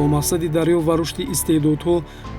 бо мақсади дарё ва рушди истеъдодҳо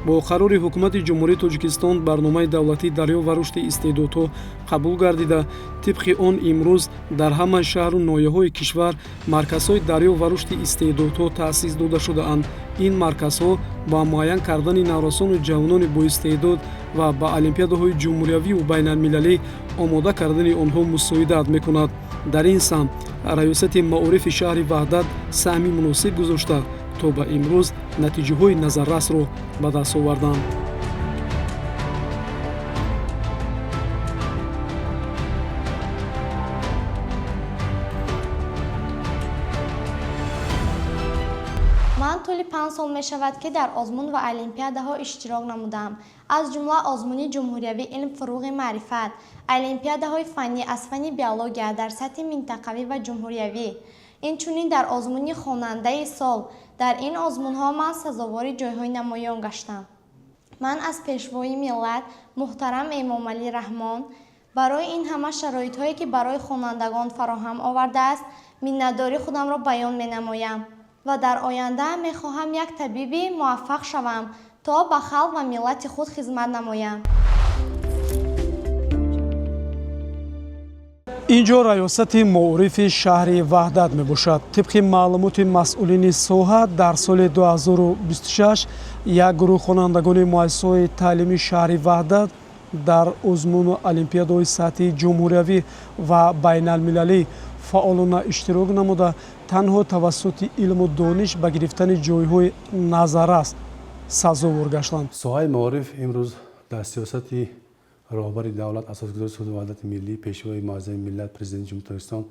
бо қарори ҳукумати ҷумҳурии Тоҷикистон барномаи давлатии дарё ва рушди истеъдодҳо қабул гардида, тибқи он имрӯз дар ҳама шаҳру ноҳияҳои кишвар марказҳои дарё ва рушди истеъдодҳо таъсис дода шудаанд. ин марказҳо ба муайян кардани наврасону ҷавонони боистеъдод ва ба олимпиадаҳои ҷумҳуриявиву байналмилалӣ омода кардани онҳо мусоидат мекунад. дар ин самт раёсати маорифи шаҳри ваҳдат саҳми муносиб гузошта то ба имрӯз натиҷаҳои назаррасро ба даст оварданд. ман тӯли 5 сол мешавад ки дар озмун ва олимпиадаҳо иштирок намудам, аз ҷумла озмуни ҷумҳуриявӣ илм фуруғи маърифат, олимпиадаҳои фаннӣ аз фанни биология дар сатҳи минтақавӣ ва ҷумҳуриявӣ, инчунин дар озмуни хонандаи сол. дар ин озмунҳо ман сазовори ҷойҳои намоён гаштам. ман аз пешвои миллат муҳтарам Эмомалӣ Раҳмон барои ин ҳама шароитҳое ки барои хонандагон фароҳам овардааст миннатдории худамро баён менамоям ва дар оянда мехоҳам як табиби муваффақ шавам, то ба халқ ва миллати худ хизмат намоям. инҷо раёсати маорифи шаҳри ваҳдат мебошад. тибқи маълумоти масъулини соҳа дар соли 2026 як гурӯҳ хонандагони муассисаҳои таълимии шаҳри ваҳдат дар озмуну олимпиадаҳои сатҳии ҷумҳуриявӣ ва байналмилалӣ фаъолона иштирок намуда танҳо тавассути илму дониш ба гирифтани ҷойҳои назаррас сазовор гаштанд. соҳаи маориф имрӯз дар сиёсати роҳбари давлат асосгузори суҳбати ваҳдати миллӣ пешвои муаззами миллат президенти ҷумҳурии Тоҷикистон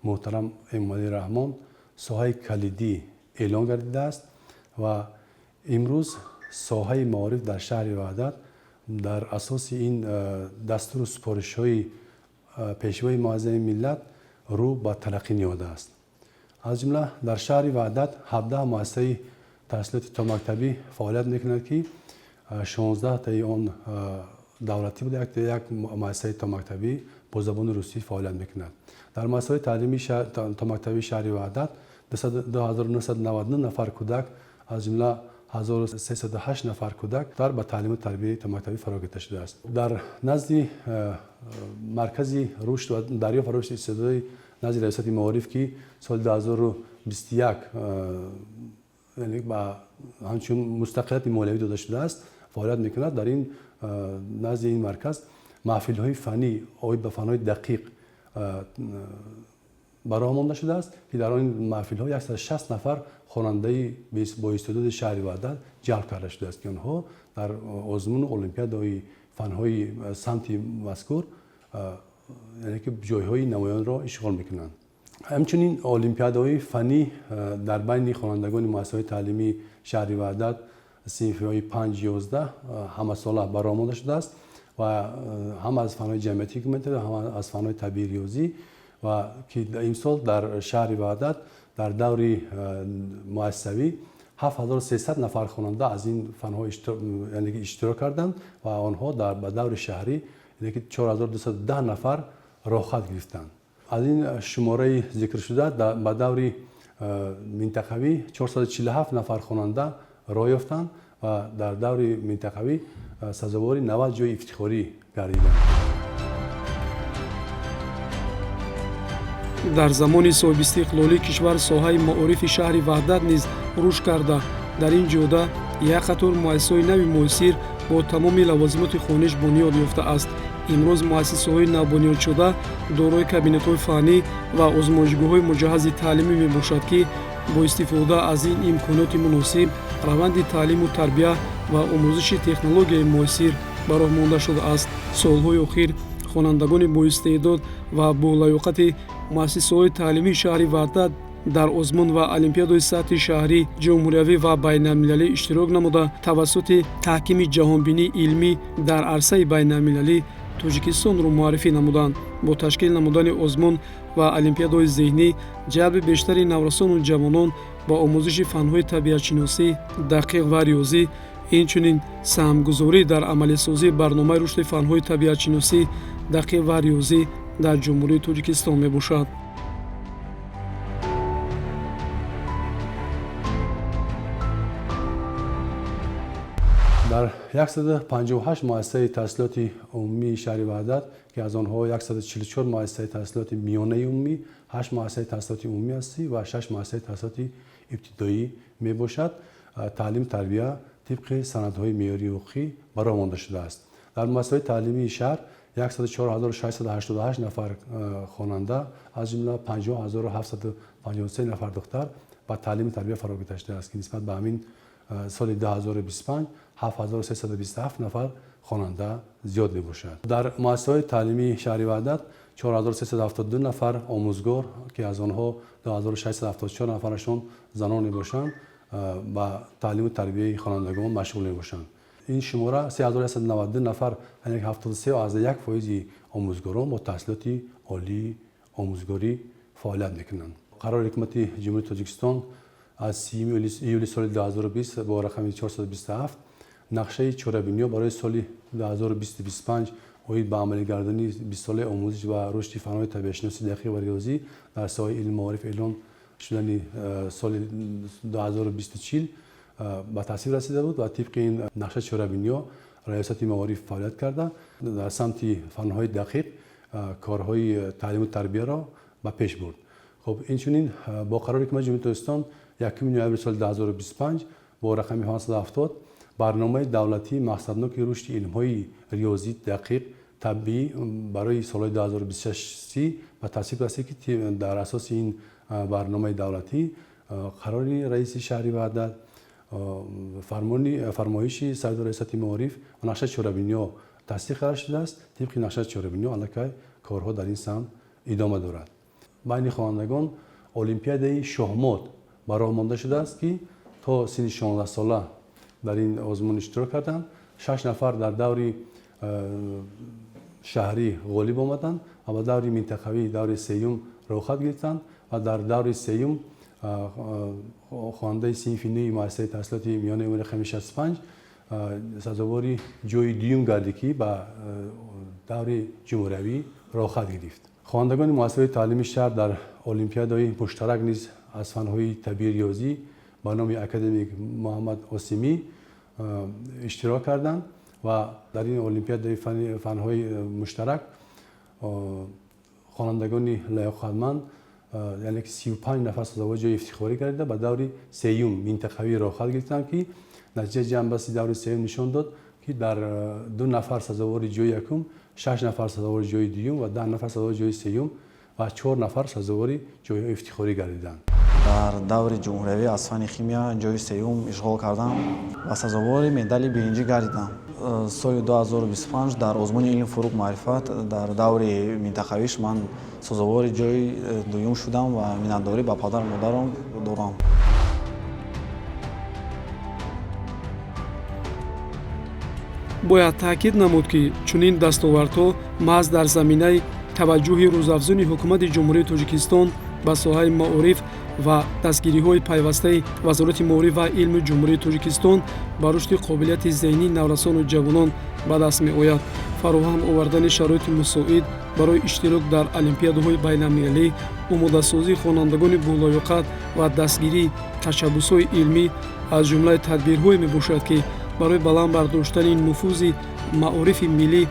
муҳтарам Эмомалӣ Раҳмон соҳаи калидӣ эълон гардидааст ва имрӯз соҳаи маориф дар шаҳри ваҳдат дар асоси ин дастуру супоришҳои пешвои муаззами миллат рӯ ба тараққӣ нёдааст. аз ҷумла дар шаҳри ваҳдат 17 муассисаи таҳсилоти томактабӣ фаъолият мекунад ки 16 таи он давлатӣ буда, як муассисаи томактабӣ бо забони русӣ фаъолият мекунад. дар муассисаҳои таълимии томактабии шаҳри ваҳдат 2999 нафар кӯдак аз ҷумла 1308 нафар кӯдак дар ба таълиму тарбияи томактабӣ фаро гирифта шудааст. дар назди маркази рушд ва дарёфт ва рушди истеъдодҳои назди раёсати маориф ки соли 2021 ба ҳамчун мустақилияти молиявӣ дода шудааст фаъолият мекунад. дар ин назди ин марказ маҳфилҳои фаннӣ оид ба фанҳои дақиқ бароҳ монда шудааст ки дар он маҳфилҳо 160 нафар хонандаи боистеъдоди шаҳри ваҳдат ҷалб карда шудааст ки онҳо дар озмуну олимпиадаҳои фанҳои самти мазкур ки ҷойҳои намоёнро ишғол мекунанд. ҳамчунин олимпиадаҳои фаннӣ дар байни хонандагони муассисаҳои таълимии шаҳри ваҳдат синфҳои 5-11 ҳамасола бароҳ монда шудааст ва ҳам аз фанҳои ҷамъиятӣ гуманитарӣ ҳам аз фанҳои табиӣ риёзӣ ва ки имсол дар шаҳри ваҳдат дар даври муассисавӣ 7300 нафар хонанда аз ин фанҳо иштирок карданд ва онҳо ба даври шаҳрӣ 4210 нафар роҳхат гирифтанд. аз ин шумораи зикршуда ба даври минтақавӣ 447 нафар хонанда роҳ ёфтанд ва дар даври минтақавӣ сазовори 90 ҷойи ифтихорӣ гардиданд. дар замони соҳибистиқлолии кишвар соҳаи маорифи шаҳри ваҳдат низ рушд карда дар ин ҷода як қатор муассисаҳои нави муосир бо тамоми лавозимоти хониш бунёд ёфтааст. имрӯз муассисаҳои навбунёдшуда дорои кабинетҳои фаннӣ ва озмоишгоҳҳои муҷаҳҳази таълимӣ мебошад ки бо истифода аз ин имконоти муносиб раванди таълиму тарбия ва омӯзиши технологияи муосир бароҳ монда шудааст. солҳои охир хонандагони боистеъдод ва болаёқати муассисаҳои таълимии шаҳри ваҳдат дар озмун ва олимпиадаҳои сатҳи шаҳрӣ, ҷумҳуриявӣ ва байналмилалӣ иштирок намуда тавассути таҳкими ҷаҳонбинии илмӣ дар арсаи байналмилалӣ Тоҷикистонро муаррифӣ намуданд. бо ташкил намудани озмун ва олимпиадаҳои зеҳнӣ ҷалби бештари наврасону ҷавонон ба омӯзиши фанҳои табиатшиносӣ, дақиқ ва риёзӣ, инчунин саҳмгузорӣ дар амалисозии барномаи рушди фанҳои табиатшиносӣ, дақиқ ва риёзӣ дар ҷумҳурии Тоҷикистон мебошад. در 158 مؤسسه تحصیلات عمومی شهر وحدت که از آنها 144 مؤسسه تحصیلات میانه عمومی، 8 مؤسسه تحصیلات عمومی هستی و 6 مؤسسه تحصیلات ابتدایی می باشد. تعلیم تربیت طبق سندهای معیاری حقوقی برآورده شده است. در مؤسسه تعلیمی شهر 104688 نفر خواننده از جمله 50753 نفر دختر با تعلیم تربیت فرا گذاشته است که نسبت به همین سال 2025 7327 نفر خواننده زیاد می باشد. در مؤسسه تعلیمی شهر وحدت 4372 نفر آموزگار که از آنها 2674 نفرشون زنان می باشند با تعلیم و تربیت خوانندگان مشغول می باشند. این شماره 3192 نفر یعنی 73.1% آموزگاران با تحصیلات عالی آموزگاری فعالیت میکنند. قرار حکومت جمهوری تاجیکستان از 30 ایولی سال 2020 با رقم 427 نقشه چهاره‌بینی برای سال 2020-2025 اوید به عملی گردانی 20 ساله آموزش و رشد فن‌های طبیعت شناسی دقیق و ریاضی در ساحه علم معارف اعلان شدن سال 2024 به تصویب رسیده بود و طبق این نقشه چهاره‌بینی ریاست معارف فعالیت کرده در سمت فن‌های دقیق کارهای تعلیم و تربیت را به پیش برد. خب این چنین با قرار حکومت جمهوری تاجیکستان 1 نوامبر سال 2025 با رقم 770 برنامه دولتی مقصدناک رشد علم‌های ریاضی دقیق طبیعی برای سال 2026 به تصویب رسید که در اساس این برنامه دولتی قرار رئیس شهر وحدت فرمایشی صدر ریاست معارف و نقشه چهاره‌بینی تصدیق قرار شده است. طبق نقشه چهاره‌بینی الکی کارها در این سمت ادامه دارد. بین خوانندگان المپیاد شهمات برآورده شده است که تا سن 16 ساله در این آزمون اشتراک کردند. 6 نفر در دور شهری غالب آمدند و دور منطقوی دور سیوم رخصت گرفتند و در دور سیوم خواننده صنف نوی مؤسسه تحصیلات میانه عمر رقم 65 سزاوار جای دوم گردید که به دور جمهوری رخصت گرفت. خوانندگان مؤسسه تعلیمی شهر در المپیادهای مشترک نیز از فن‌های طبیعی ریاضی با نام اکادمی محمد عاصمی اشتراک کردند و در این المپیاد فن‌های مشترک خوانندگان لیاقتمند یعنی 35 نفر سزاوار جای افتخاری گردیده به دور سیوم منطقوی رخصت گرفتند که نتیجه جمع بسته دور سیوم نشان داد که در 2 نفر سزاوار جای یکم، 6 نفر سزاوار جای دوم و 10 نفر سزاوار جای سیوم و 4 نفر سزاوار جای افتخاری گردیدند. در دور جمهوری از فن شیمیا جای سیوم اشغال کردم و سزاوار مدال برنجی گردیدم. سال 2025 در آزمون علم فروغ معرفت در دور منطقویش من سزاوار جای دوم شدم و منتداری به پدر مادرم دارم. бояд таъкид намуд ки чунин дастовардҳо маҳз дар заминаи таваҷҷӯҳи рӯзафзуни ҳукумати ҷумҳурии тоҷикистон ба соҳаи маориф ва дастгириҳои пайвастаи вазорати маориф ва илми ҷумҳурии тоҷикистон ба рушди қобилияти зеҳнии наврасону ҷавонон ба даст меояд. фароҳам овардани шароити мусоид барои иштирок дар олимпиадаҳои байналмилалӣ, омодасозии хонандагони болоёқат ва дастгирии ташаббусҳои илмӣ аз ҷумлаи тадбирҳое мебошад ки барои баланд бардоштани нуфузи маорифи миллӣ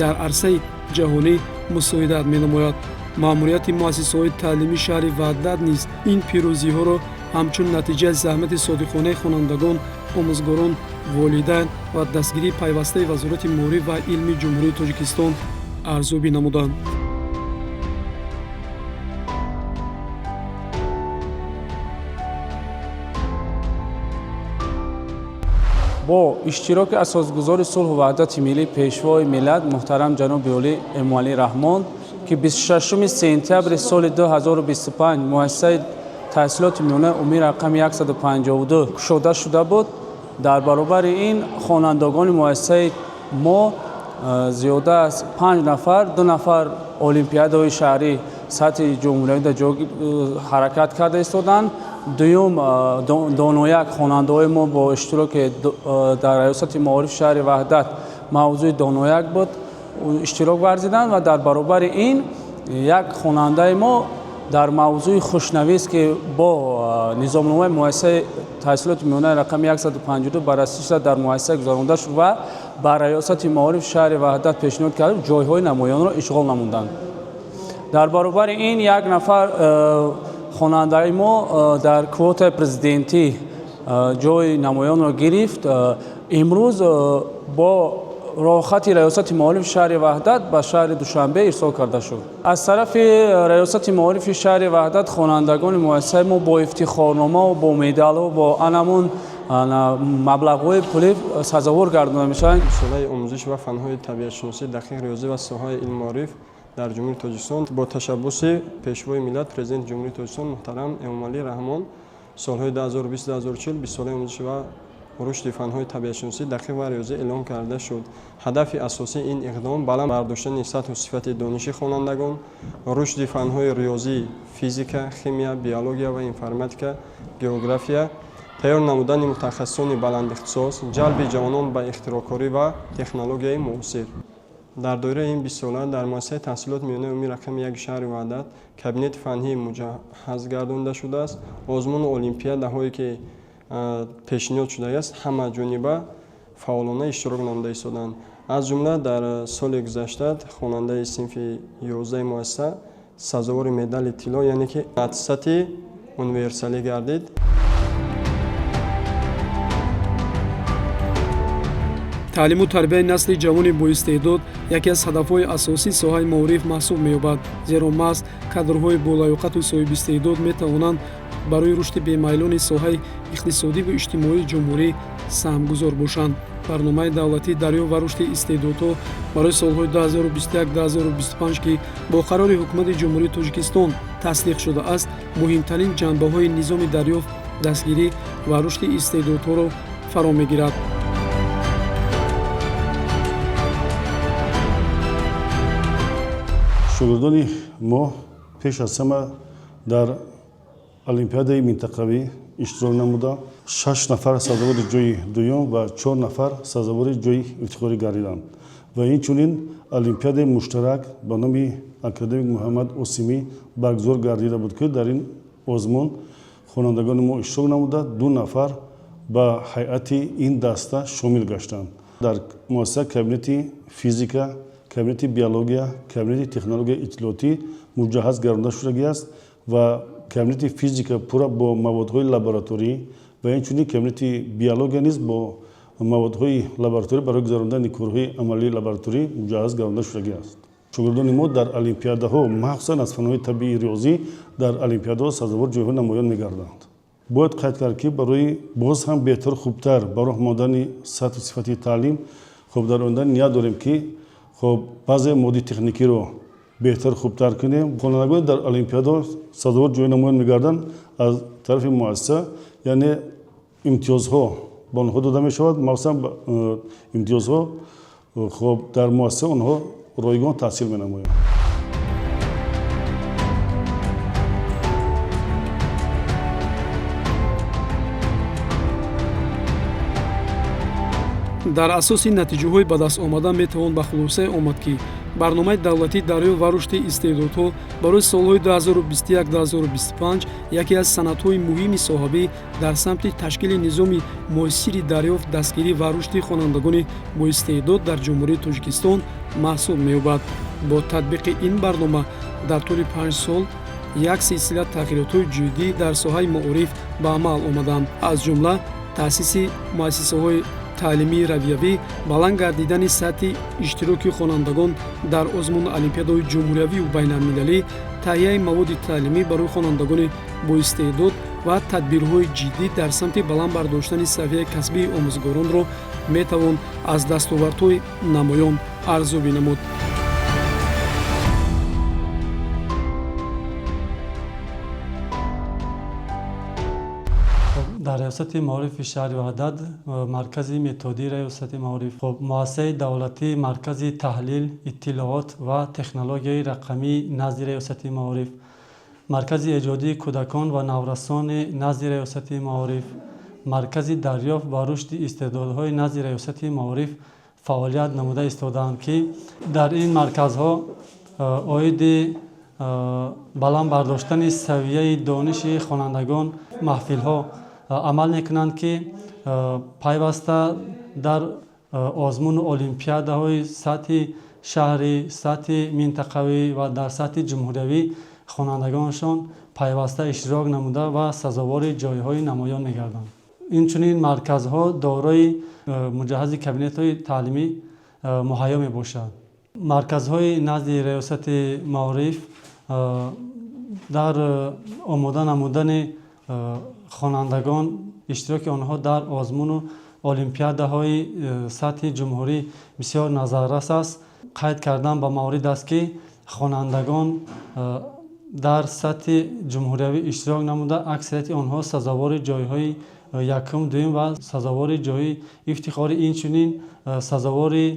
дар арсаи ҷаҳонӣ мусоидат менамояд. маъмурияти муассисаҳои таълимии шаҳри ваҳдат низ ин пирӯзиҳоро ҳамчун натиҷаи заҳмати содиқонаи хонандагон, омӯзгорон, волидайн ва дастгирии пайвастаи вазорати маориф ва илми ҷумҳурии тоҷикистон арзёбӣ намуданд. با اشتراک اساسگزار صلح و وحدت ملی پیشوای ملت محترم جناب اولی اموالی رحمان که 26 سپتامبر سال 2025 مؤسسه تحصیلات میانه عمومی رقم 152 گشوده شده بود. در برابر این خوانندگان مؤسسه ما زیاده از 5 نفر 2 نفر المپیادهای شهری سطح جمهوری در حرکت کرده ایستادند. دوم دانایک خواننده‌های ما با اشتراک در ریاست معارف شهر وحدت موضوع دانایک بود اشتراک ورزیدند و در برابر این یک خواننده ما در موضوع خوشنویس که با نظامنامه مؤسسه تحصیلات میانه رقم 152 بررسی شده در مؤسسه گذرانده شد و بر ریاست معارف شهر وحدت پیشنهاد کرد جایهای نمایان را اشغال نمودند. در برابر این یک نفر خواننده ما در کوت پرزیدنتی جای نمایان را گرفت. امروز با راهخط ریاست معارف شهر وحدت به شهر دوشنبه ارسال کرده شد. از طرف ریاست معارف شهر وحدت خوانندگان مؤسسه ما با افتخارنامه و با مدال و با انمون مبلغ‌های پولی سزاوار گردانده میشن. شورای آموزش و فن‌های طبیعت شناسی دقیق ریاضی و ساحه علم معارف در جمهوری تاجیکستان با تشبث پیشوای ملت پرزیدنت جمهوری تاجیکستان محترم امامعلی رحمان سالهای 2020-2040 20 ساله آموزش و رشد فن‌های طبیعت شناسی دقیق و ریاضی اعلام کرده شد. هدف اساسی این اقدام بلند برداشتن سطح و صفت دانش خوانندگان، رشد فن‌های ریاضی، فیزیک، شیمی، بیولوژیا و انفرماتیکا، گئوگرافیا، تیار نمودن متخصصان بلند اختصاص، جلب جوانان به اختراعکاری و تکنولوژی معاصر. در دوره این 20 ساله در مؤسسه تحصیلات میانه عمومی رقم 1 شهر وحدت کابینت فنی مجهز گردانده شده است. آزمون المپیاد هایی که پیشنهاد شده است همه جانبه فعالانه اشتراک نموده ایستادند. از جمله در سال گذشته خواننده صنف 11 مؤسسه سزاوار مدال طلا یعنی که سطح اونیورسالی گردید. تعلیم و تربیت نسل جوان با استعداد یکی از هدف‌های اساسی ساحه معارف محسوب می‌یابد، زیرا محض کادرهای بالیاقت و صاحب استعداد می‌توانند برای رشد بی‌میلان ساحه اقتصادی و اجتماعی جمهوری سهمگذار باشند. برنامه دولتی دریافت و رشد استعدادها برای سال‌های 2021-2025 که با قرار حکومت جمهوری تاجیکستان تصدیق شده است، مهمترین جنبه‌های نظام دریافت، دستگیری و رشد استعدادها را فرا می‌گیرد. شاگردان ما پیش از همه در المپیاد منطقوی اشتراک نموده 6 نفر سزاوار جای دوم و 4 نفر سزاوار جای افتخاری گردیدند و اینچنین المپیاد مشترک به نام اکادمیک محمد اوسیمی برگزار گردیده بود که در این آزمون خوانندگان ما اشتراک نموده 2 نفر به هیئت این دسته شامل گشتند. در مؤسسه کابینت فیزیکا، کابینت بیولوژیا، کابینت تکنولوژی اطلاعاتی مجهز گردانده شده است و کابینت فیزیکا پورا با موادهای لابراتوری و اینچنین کابینت بیولوژیا نیز با موادهای لابراتوری برای گذراندن کارهای عملی لابراتوری مجهز گردانده شده است. شاگردان ما در المپیادها مخصوصا از فن‌های طبیعی ریاضی در المپیادها سزاوار جایهای نمایان می‌گردند. باید قید کرد که برای باز هم بهتر خوبتر برای ماندن سطح و صفت تعلیم خب در آینده نیاز داریم که خب بعضی مودی تکنیکی رو بهتر خوبتر کنیم. خوانندگان در المپیادها سزاوار جای نمایان می‌گردند از طرف مؤسسه، یعنی امتیازها با آنها داده می‌شود. مثلا امتیازها خب در مؤسسه آنها رایگان تحصیل می‌نمایند. дар асоси натиҷаҳои ба даст омада метавон ба хулоса омад ки барномаи давлатӣ дарёфт ва рушди истеъдодҳо барои солҳои 2021-2025 яке аз санадҳои муҳими соҳабӣ дар самти ташкили низоми муосири дарёфт, дастгирӣ ва рушди хонандагони боистеъдод дар ҷумҳурии Тоҷикистон маҳсуб меёбад. Бо татбиқи ин барнома дар тӯли 5 сол як силсила тағйиротҳои ҷиддӣ дар соҳаи маориф ба амал омаданд. Аз ҷумла таъсиси муассисаҳои تعلیمی رویوی، баланд гардидани сатҳи иштироки хонандагон дар озмуни олимпиадаҳои ҷумҳуриявӣ ва байналмилалӣ, таҳияи маводи таълимӣ барои хонандагони боистеъдод ва тадбирҳои ҷиддӣ дар самти баланд бардоштани савияи касбии омӯзгоронро метавон аз дастовардҳои намоён арзёбӣ намуд. در ریاست معارف شهر وحدت مرکز متدی ریاست معارف مؤسسه دولتی مرکز تحلیل اطلاعات و تکنولوژی رقمی نزد ریاست معارف، مرکز ایجادی کودکان و نورسان نزد ریاست معارف، مرکز دریافت و رشد استعدادهای نزد ریاست معارف فعالیت نموده ایستادند که در این مرکزها عاید баланд бардоштани савияи дониши хонандагон маҳфилҳо амал мекунанд ки пайваста дар озмуну олимпиадаҳои сатҳи шаҳрӣ, сатҳи минтақавӣ ва дар сатҳи ҷумҳуриявӣ хонандагонашон пайваста иштирок намуда ва сазовори ҷойҳои намоён мегарданд. инчунин марказҳо дорои муҷаҳҳази кабинетҳои таълимӣ муҳайё мебошад. марказҳои назди раёсати маориф дар омода намудани хонандагон иштироки онҳо дар озмуну олимпиадаҳои сатҳи ҷумҳурӣ бисёр назаррас аст. қайд кардан ба маврид аст ки хонандагон дар сатҳи ҷумҳуриявӣ иштирок намуда аксарияти онҳо сазовори ҷойҳои якум, дуюм ва сазовори ҷойи ифтихорӣ, инчунин сазовори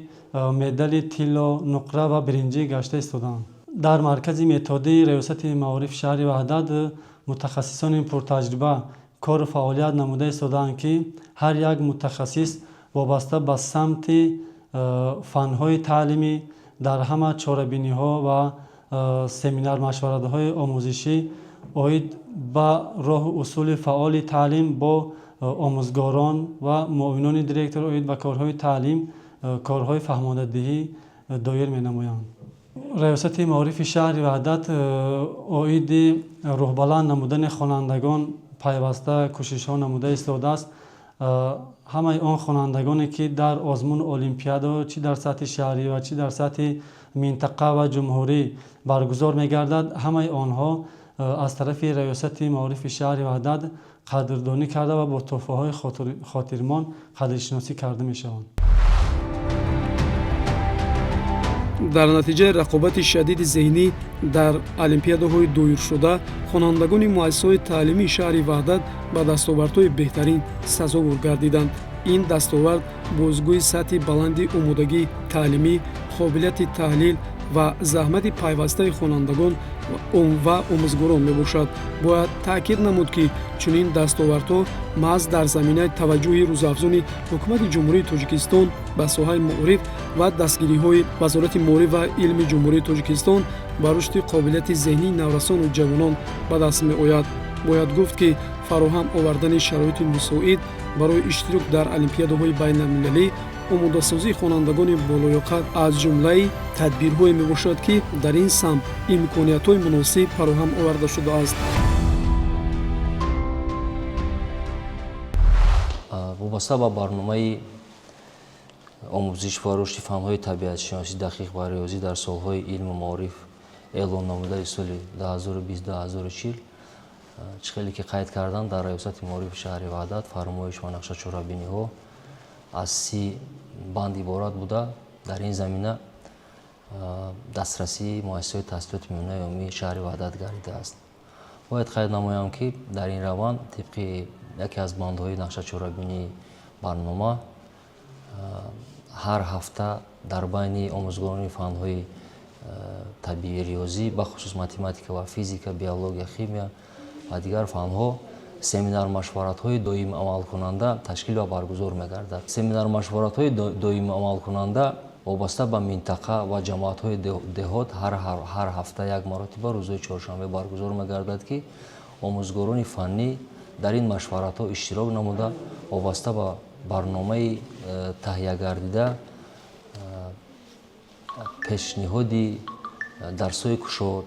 медали тилло, нуқра ва биринҷӣ гашта истоданд. дар маркази методии раёсати маорифи шаҳри ваҳдат мутахассисони пуртаҷриба кору фаъолият намуда истодаанд ки ҳар як мутахассис вобаста ба самти фанҳои таълимӣ дар ҳама чорабиниҳо ва семинар-машваратҳои омӯзишӣ оид ба роҳу усули фаъоли таълим бо омӯзгорон ва муовинони директор оид ба корҳои таълим, корҳои фаҳмондадиҳӣ доир менамоянд. раёсати маорифи шаҳри ваҳдат оиди рӯҳбаланд намудани хонандагон пайваста кӯшишҳо намуда истодааст. ҳамаи он хонандагоне ки дар озмуни олимпиада чӣ дар сатҳи шаҳрӣ ва чӣ дар сатҳи минтақа ва ҷумҳурӣ баргузор мегардад, ҳамаи онҳо аз тарафи раёсати маорифи шаҳри ваҳдат қадрдонӣ карда ва бо тӯҳфаҳои хотирмон қадршиносӣ карда мешаванд. дар натиҷаи рақобати шадиди зеҳнӣ дар олимпиадаҳои доиршуда хонандагони муассисаҳои таълимии шаҳри ваҳдат ба дастовардҳои беҳтарин сазовор гардиданд. ин дастовард бозгӯи сатҳи баланди омодагии таълимӣ, қобилияти таҳлил ва заҳмати пайвастаи хонандагон ва омӯзгорон мебошад. бояд таъкид намуд ки чунин дастовардҳо маҳз дар заминаи таваҷҷӯҳи рӯзафзони ҳукумати ҷумҳурии тоҷикистон ба соҳаи маориф ва дастгириҳои вазорати моориф ва илми ҷумҳурии тоҷикистон ба рушди қобилияти зеҳнии наврасону ҷавонон ба даст меояд. бояд гуфт ки фароҳам овардани шароити мусоид барои иштирок дар олимпиадаҳои байналмилалӣ омодасозии хонандагони болоёқад аз ҷумлаи тадбирҳое мебошад ки дар ин самт имкониятҳои муносиб фароҳам оварда шудааст. вобаста ба барномаи омӯзиш ва рушди фанҳои табиатшиносӣ дақиқ ва риёзӣ дар солҳои илму маориф эълон намудаи соли 2020-2040 чӣ хеле ки қайд кардан дар раёсати маорифи шаҳри ваҳдат фармоиш ва нақша чорабиниҳо аз 30 банд иборат буда дар ин замина дастрасии муассисаҳои таҳсилоти миёнаи умумии шаҳри ваҳдат гардидааст. бояд қайд намоям ки дар ин раванд тибқи яке аз бандҳои нақшачорабинии барнома ҳар ҳафта дар байни омӯзгорони фанҳои табиӣ риёзӣ бахусус математика ва физика, биология, химия ва дигар фанҳо семинар-машваратҳои доими амалкунанда ташкил ва баргузор мегардад. Семинар-машваратҳои доими амалкунанда вобаста ба минтақа ва ҷамоатҳои деҳот ҳар ҳафта як маротиба рӯзҳои чоршанбе баргузор мегардад ки омӯзгорони фаннӣ дар ин машваратҳо иштирок намуда вобаста ба барномаи таҳия гардида пешниҳоди дарсҳои кушод,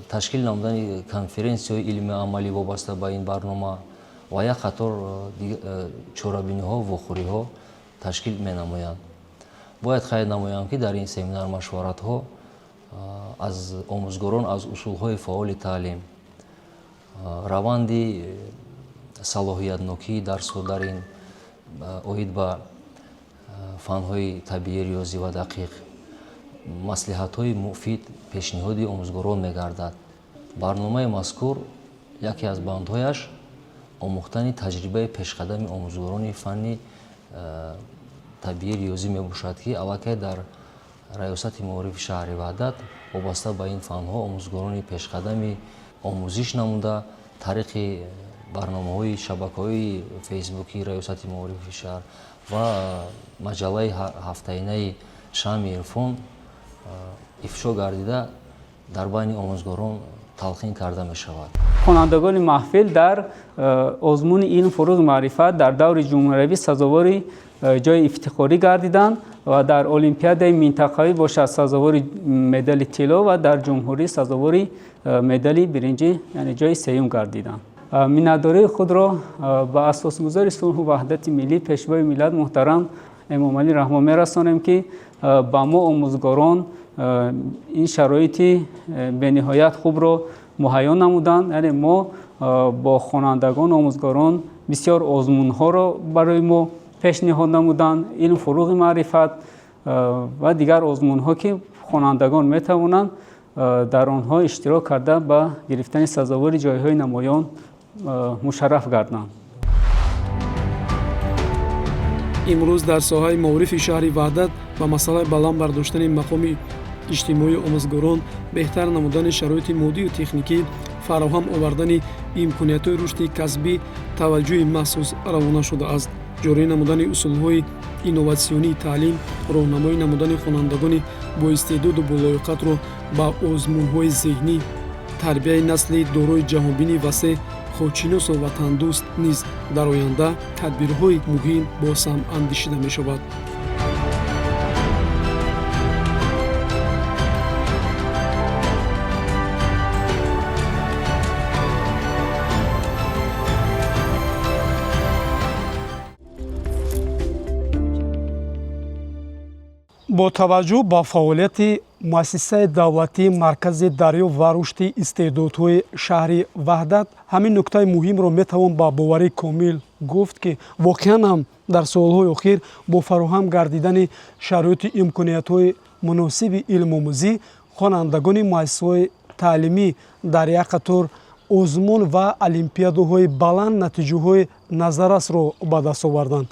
ташкил намудани конференсияҳои илми амалӣ вобаста ба ин барнома ва як қатор чорабиниҳо, вохӯриҳо ташкил менамоянд. бояд қайд намоям ки дар ин семинар-машваратҳо аз омӯзгорон аз усулҳои фаъоли таълим, раванди салоҳиятнокии дарсҳо дар ин оид ба фанҳои табиӣ, риёзӣ ва дақиқ, маслиҳатҳои муфид пешниҳоди омӯзгорон мегардад. барномаи мазкур яке аз бандҳояш омӯхтани таҷрибаи пешқадами омӯзгорони фанни табиӣ риёзӣ мебошад ки аллакай дар раёсати маорифи шаҳри ваҳдат вобаста ба ин фанҳо омӯзгорони пешқадами омӯзиш намуда тариқи барномаҳои шабакаҳои фейсбукии раёсати маорифи шаҳр ва маҷаллаи ҳафтаинаи шамъи ирфон ифшо гардида дар байни омӯзгорон талқин карда мешавад. хонандагони маҳфил дар озмуни илм фуруғи маърифат дар даври ҷумҳуриявӣ сазовори ҷои ифтихорӣ гардиданд ва дар олимпиадаи минтақавӣ бошад сазовори медали тилло ва дар ҷумҳурӣ сазовори медали биринҷӣ яъне ҷои сеюм гардиданд. миннатдории худро ба асосгузори сулҳу ваҳдати миллӣ пешвои миллат муҳтарам эмомалӣ раҳмон мерасонем ки ба мо омӯзгорон ин шароити бениҳоят хубро муҳайё намуданд. яъне мо бо хонандагон омӯзгорон бисёр озмунҳоро барои мо пешниҳод намуданд, илм фуруғи маърифат ва дигар озмунҳо ки хонандагон метавонанд дар онҳо иштирок карда ба гирифтани сазовори ҷойҳои намоён мушарраф гарданд. имрӯз дар соҳаи маорифи шаҳри ваҳдат ба масъалаи баланд бардоштани мақоми иҷтимоии омӯзгорон, беҳтар намудани шароити моддию техникӣ, фароҳам овардани имкониятҳои рушди касбӣ таваҷҷӯҳи махсус равона шудааст. ҷорӣ намудани усулҳои инноватсионии таълим, роҳнамоӣ намудани хонандагони боистеъдоду болоиқатро ба озмунҳои зеҳнӣ, тарбияи насли дорои ҷаҳонбинии васеъ, ходшиносу ватандӯст низ дар оянда тадбирҳои муҳим боз ҳам андешида мешавад. бо таваҷҷӯҳ ба фаъолияти муассисаи давлатии маркази дарё ва рушди истеъдодҳои шаҳри ваҳдат, ҳамин нуктаи муҳимро метавон ба боварӣ комил гуфт, ки воқеан ҳам дар солҳои охир бо фароҳам гардидани шароити имкониятҳои муносиби илмомӯзӣ, хонандагони муассисаҳои таълимӣ дар як қатор озмун ва олимпиадаҳои баланд натиҷаҳои назаррасро ба даст оварданд.